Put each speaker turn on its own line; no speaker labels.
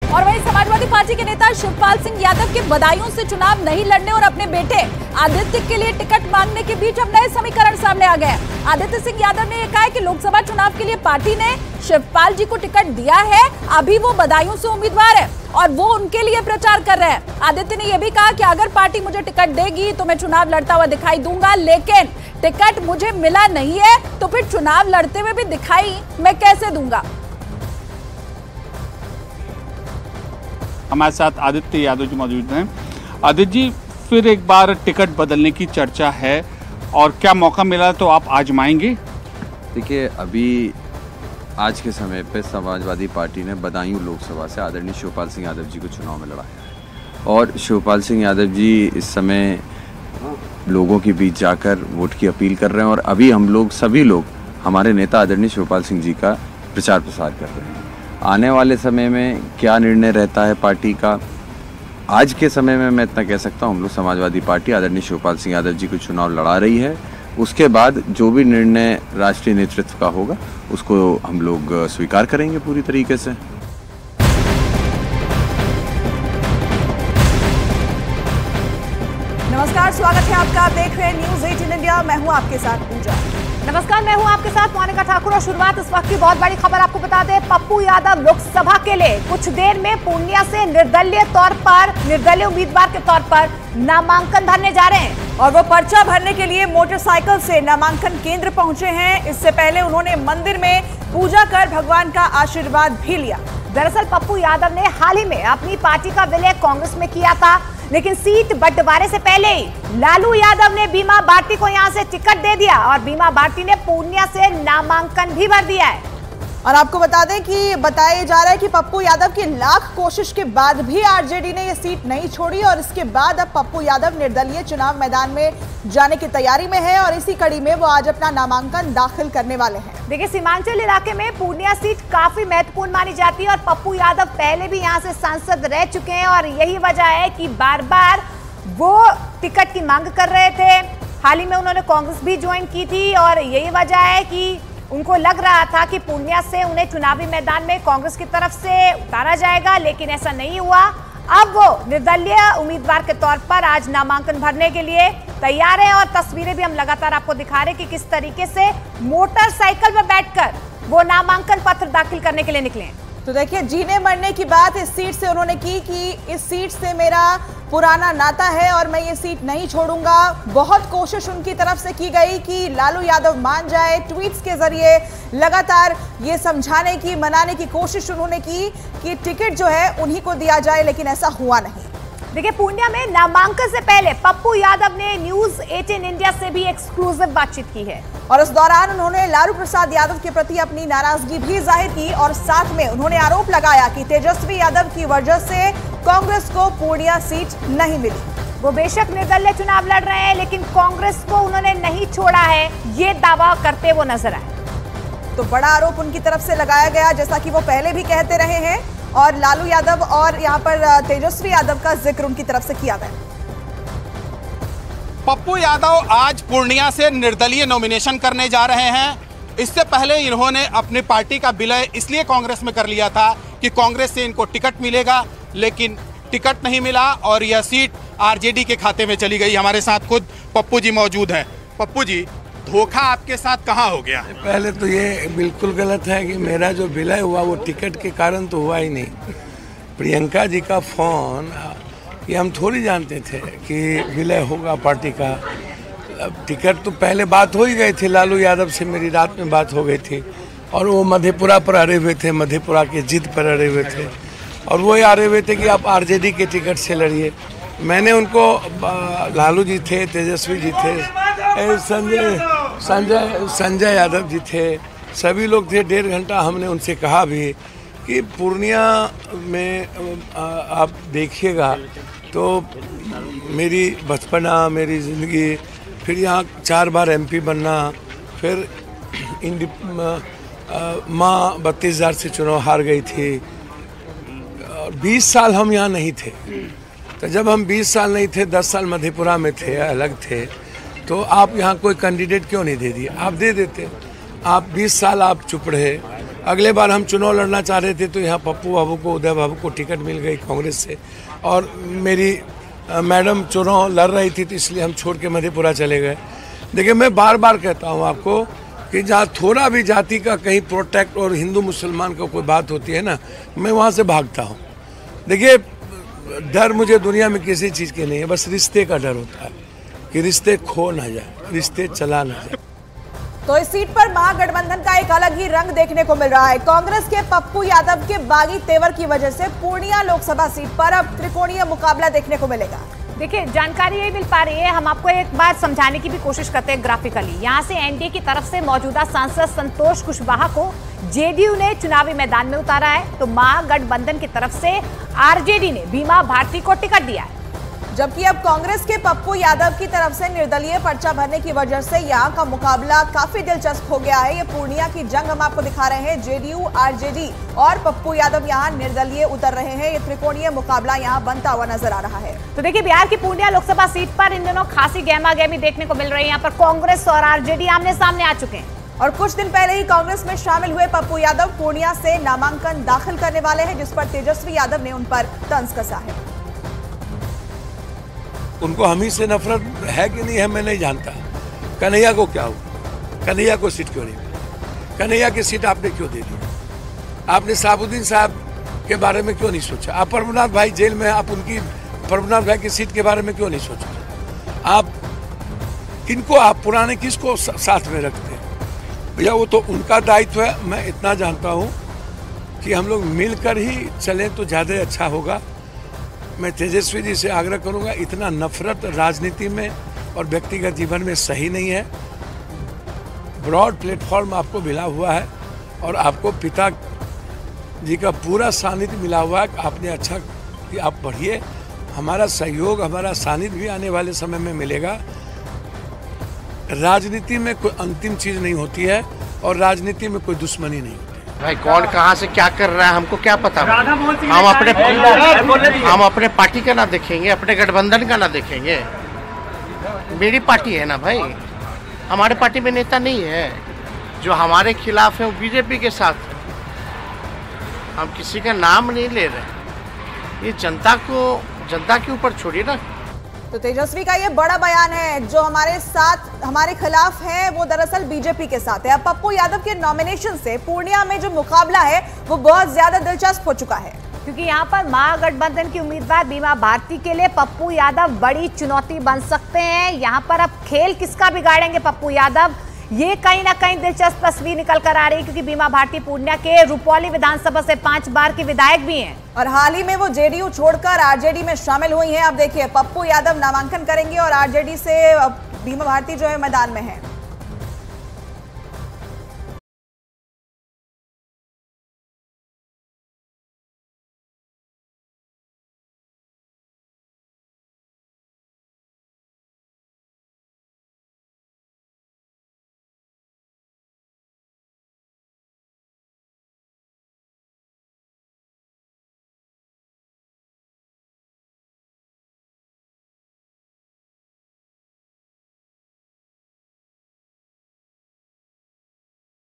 और वहीं समाजवादी पार्टी के नेता शिवपाल सिंह यादव के बदायूं से चुनाव नहीं लड़ने और अपने बेटे आदित्य के लिए टिकट मांगने के बीच अब नए समीकरण सामने आ गए। आदित्य सिंह यादव ने यह कहा कि लोकसभा चुनाव के लिए पार्टी ने शिवपाल जी को टिकट दिया है, अभी वो बदायूं से उम्मीदवार है और वो उनके लिए प्रचार कर रहे हैं। आदित्य ने यह भी कहा कि अगर पार्टी मुझे टिकट देगी तो मैं चुनाव लड़ता हुआ दिखाई दूंगा, लेकिन टिकट मुझे मिला नहीं है तो फिर चुनाव लड़ते हुए भी दिखाई मैं कैसे दूंगा।
हमारे साथ आदित्य यादव जी मौजूद हैं। आदित्य जी, फिर एक बार टिकट बदलने की चर्चा है और क्या मौका मिला तो आप आजमाएंगे?
देखिए, अभी आज के समय पे समाजवादी पार्टी ने बदायूं लोकसभा से आदरणीय शिवपाल सिंह यादव जी को चुनाव में लड़ाया है और शिवपाल सिंह यादव जी इस समय लोगों के बीच जाकर वोट की अपील कर रहे हैं और अभी हम लोग सभी लोग हमारे नेता आदरणीय शिवपाल सिंह जी का प्रचार प्रसार कर रहे हैं। आने वाले समय में क्या निर्णय रहता है पार्टी का, आज के समय में मैं इतना कह सकता हूँ, हम लोग समाजवादी पार्टी आदरणीय शिवपाल सिंह यादव जी को चुनाव लड़ा रही है। उसके बाद जो भी निर्णय राष्ट्रीय नेतृत्व का होगा उसको हम लोग स्वीकार करेंगे पूरी तरीके से।
नमस्कार, स्वागत है आपका। आप देख रहे हैं न्यूज़ 18 इंडिया। मैं हूं आपके साथ पूजा। नमस्कार, मैं हूं आपके साथ मोनिका ठाकुर और शुरुआत इस वक्त की बहुत बड़ी खबर आपको बता दें। पप्पू यादव लोकसभा के लिए कुछ देर में पूर्णिया से निर्दलीय उम्मीदवार के तौर पर नामांकन भरने जा रहे हैं और वो पर्चा भरने के लिए मोटरसाइकिल से नामांकन केंद्र पहुंचे हैं। इससे पहले उन्होंने मंदिर में पूजा कर भगवान का आशीर्वाद भी लिया। दरअसल पप्पू यादव ने हाल ही में अपनी पार्टी का विलय कांग्रेस में किया था, लेकिन सीट बंटवारे से पहले ही लालू यादव ने बीमा भारती को यहां से टिकट दे दिया और बीमा भारती ने पूर्णिया से नामांकन भी भर दिया है। और आपको बता दें कि बताया जा रहा है कि पप्पू यादव की लाख कोशिश के बाद भी आरजेडी ने यह सीट नहीं छोड़ी और इसके बाद अब पप्पू यादव निर्दलीय चुनाव मैदान में जाने की तैयारी में है और इसी कड़ी में वो आज अपना नामांकन दाखिल करने वाले हैं। देखिए, सीमांचल इलाके में पूर्णिया सीट काफी महत्वपूर्ण मानी जाती है और पप्पू यादव पहले भी यहाँ से सांसद रह चुके हैं और यही वजह है कि बार बार वो टिकट की मांग कर रहे थे। हाल ही में उन्होंने कांग्रेस भी ज्वाइन की थी और यही वजह है कि उनको लग रहा था कि पूर्णिया से उन्हें चुनावी मैदान में कांग्रेस की तरफ से उतारा जाएगा, लेकिन ऐसा नहीं हुआ। अब वो निर्दलीय उम्मीदवार के तौर पर आज नामांकन भरने के लिए तैयार हैं और तस्वीरें भी हम लगातार आपको दिखा रहे हैं कि किस तरीके से मोटरसाइकिल पर बैठकर वो नामांकन पत्र दाखिल करने के लिए निकले हैं। तो देखिए, जीने मरने की बात इस सीट से उन्होंने की कि इस सीट से मेरा पुराना नाता है और मैं ये सीट नहीं छोड़ूंगा। बहुत कोशिश उनकी तरफ से की गई कि लालू यादव मान जाए। ट्वीट्स के जरिए लगातार ये समझाने की, मनाने की कोशिश उन्होंने की कि टिकट जो है उन्हीं को दिया जाए, लेकिन ऐसा हुआ नहीं। देखिए, पूर्णिया में नामांकन से पहले पप्पू यादव ने न्यूज़ 18 इंडिया से भी एक्सक्लूसिव बातचीत की है और उस दौरान उन्होंने लालू प्रसाद यादव के प्रति अपनी नाराजगी भी जाहिर की और साथ में उन्होंने आरोप लगाया कि तेजस्वी यादव की वजह से कांग्रेस को पूर्णिया सीट नहीं मिली। वो बेशक निर्दलीय चुनाव लड़ रहे हैं, लेकिन कांग्रेस को उन्होंने नहीं छोड़ा है, ये दावा करते वो नजर आए। तो बड़ा आरोप उनकी तरफ से लगाया गया, जैसा कि वो पहले भी कहते रहे हैं और लालू यादव और यहाँ पर तेजस्वी यादव का जिक्र उनकी तरफ से किया गया।
पप्पू यादव आज पूर्णिया से निर्दलीय नॉमिनेशन करने जा रहे हैं। इससे पहले इन्होंने अपनी पार्टी का विलय इसलिए कांग्रेस में कर लिया था कि कांग्रेस से इनको टिकट मिलेगा, लेकिन टिकट नहीं मिला और यह सीट आरजेडी के खाते में चली गई। हमारे साथ खुद पप्पू जी मौजूद हैं। पप्पू जी, धोखा आपके साथ कहाँ हो गया?
पहले तो ये बिल्कुल गलत है कि मेरा जो विलय हुआ वो टिकट के कारण तो हुआ ही नहीं। प्रियंका जी का फोन, ये हम थोड़ी जानते थे कि विलय होगा पार्टी का। अब टिकट तो पहले बात हो ही गई थी, लालू यादव से मेरी रात में बात हो गई थी और वो मधेपुरा पर अड़े हुए थे, मधेपुरा के जिद पर अड़े हुए थे और वो अड़े हुए थे कि आप आरजेडी के टिकट से लड़िए। मैंने उनको, लालू जी थे, तेजस्वी जी थे, संजय यादव जी थे, सभी लोग थे। 1.5 घंटा हमने उनसे कहा भी कि पूर्णिया में आप देखिएगा तो मेरी बचपना, मेरी ज़िंदगी, फिर यहाँ 4 बार एमपी बनना, फिर माँ 32,000 से चुनाव हार गई थी। 20 साल हम यहाँ नहीं थे, तो जब हम 20 साल नहीं थे, 10 साल मधेपुरा में थे, अलग थे, तो आप यहाँ कोई कैंडिडेट क्यों नहीं दे दिए? आप दे देते। आप 20 साल आप चुप रहे, अगले बार हम चुनाव लड़ना चाह रहे थे तो यहाँ पप्पू बाबू को, उदय बाबू को टिकट मिल गई कांग्रेस से, और मेरी मैडम चुनाव लड़ रही थी तो इसलिए हम छोड़ के मधेपुरा चले गए। देखिए, मैं बार बार कहता हूँ आपको कि जहाँ थोड़ा भी जाति का कहीं प्रोटेक्ट और हिंदू मुसलमान का कोई बात होती है ना, मैं वहाँ से भागता हूँ। देखिए, डर मुझे दुनिया में किसी चीज़ की नहीं है, बस रिश्ते का डर होता है कि रिश्ते खो ना जाए, रिश्ते चला ना जाए।
तो इस सीट पर महागठबंधन का एक अलग ही रंग देखने को मिल रहा है। कांग्रेस के पप्पू यादव के बागी तेवर की वजह से पूर्णिया लोकसभा सीट पर अब त्रिकोणीय मुकाबला देखने को मिलेगा। देखिए, जानकारी यही मिल पा रही है, हम आपको एक बार समझाने की भी कोशिश करते हैं ग्राफिकली। यहाँ से एनडीए की तरफ से मौजूदा सांसद संतोष कुशवाहा को जेडीयू ने चुनावी मैदान में उतारा है, तो महागठबंधन की तरफ से आरजेडी ने बीमा भारती को टिकट दिया है। जबकि अब कांग्रेस के पप्पू यादव की तरफ से निर्दलीय पर्चा भरने की वजह से यहाँ का मुकाबला काफी दिलचस्प हो गया है। ये पूर्णिया की जंग हम आपको दिखा रहे हैं, जेडीयू, आरजेडी और पप्पू यादव यहाँ निर्दलीय उतर रहे हैं। ये त्रिकोणीय मुकाबला यहाँ बनता हुआ नजर आ रहा है। तो देखिए, बिहार की पूर्णिया लोकसभा सीट पर इन दिनों खासी गहमा गहमी देखने को मिल रही है। यहाँ पर कांग्रेस और आरजेडी आमने सामने आ चुके हैं और कुछ दिन पहले ही कांग्रेस में शामिल हुए पप्पू यादव पूर्णिया से नामांकन दाखिल करने वाले हैं, जिस पर तेजस्वी यादव ने उन पर तंज कसा है।
उनको हम ही से नफरत है कि नहीं है मैं नहीं जानता। कन्हैया को क्या हुआ? कन्हैया को सीट क्यों नहीं मिली? कन्हैया की सीट आपने क्यों दे दी? आपने साबुद्दीन साहब के बारे में क्यों नहीं सोचा? आप प्रभुनाथ भाई जेल में, आप उनकी प्रभुनाथ भाई की सीट के बारे में क्यों नहीं सोचा? आप किनको, आप पुराने किसको साथ में रखते हैं? भैया, वो तो उनका दायित्व है। मैं इतना जानता हूँ कि हम लोग मिलकर ही चलें तो ज़्यादा अच्छा होगा। मैं तेजस्वी जी से आग्रह करूंगा, इतना नफरत राजनीति में और व्यक्तिगत जीवन में सही नहीं है। ब्रॉड प्लेटफॉर्म आपको मिला हुआ है और आपको पिता जी का पूरा सानिध्य मिला हुआ है। आपने अच्छा कि आप बढ़िए, हमारा सहयोग, हमारा सानिध्य भी आने वाले समय में मिलेगा। राजनीति में कोई अंतिम चीज़ नहीं होती है और राजनीति में कोई दुश्मनी नहीं होती।
भाई, कौन कहाँ से क्या कर रहा है हमको क्या पता। हम अपने पार्टी का ना देखेंगे, अपने गठबंधन का ना देखेंगे। मेरी पार्टी है ना भाई, हमारे पार्टी में नेता नहीं है। जो हमारे खिलाफ है वो बीजेपी के साथ। हम किसी का नाम नहीं ले रहे, ये जनता के ऊपर छोड़िए ना।
तो तेजस्वी का ये बड़ा बयान है, जो हमारे साथ, हमारे खिलाफ है, वो दरअसल बीजेपी के साथ है। अब पप्पू यादव के नॉमिनेशन से पूर्णिया में जो मुकाबला है वो बहुत ज्यादा दिलचस्प हो चुका है, क्योंकि यहाँ पर महागठबंधन की उम्मीदवार बीमा भारती के लिए पप्पू यादव बड़ी चुनौती बन सकते हैं। यहाँ पर अब खेल किसका बिगाड़ेंगे पप्पू यादव, ये कहीं ना कहीं दिलचस्प तस्वीर निकल कर आ रही है, क्योंकि बीमा भारती पूर्णिया के रुपौली विधानसभा से 5 बार की विधायक भी हैं और हाल ही में वो जेडीयू छोड़कर आरजेडी में शामिल हुई हैं। अब देखिए, पप्पू यादव नामांकन करेंगे और आरजेडी से बीमा भारती जो है मैदान में है।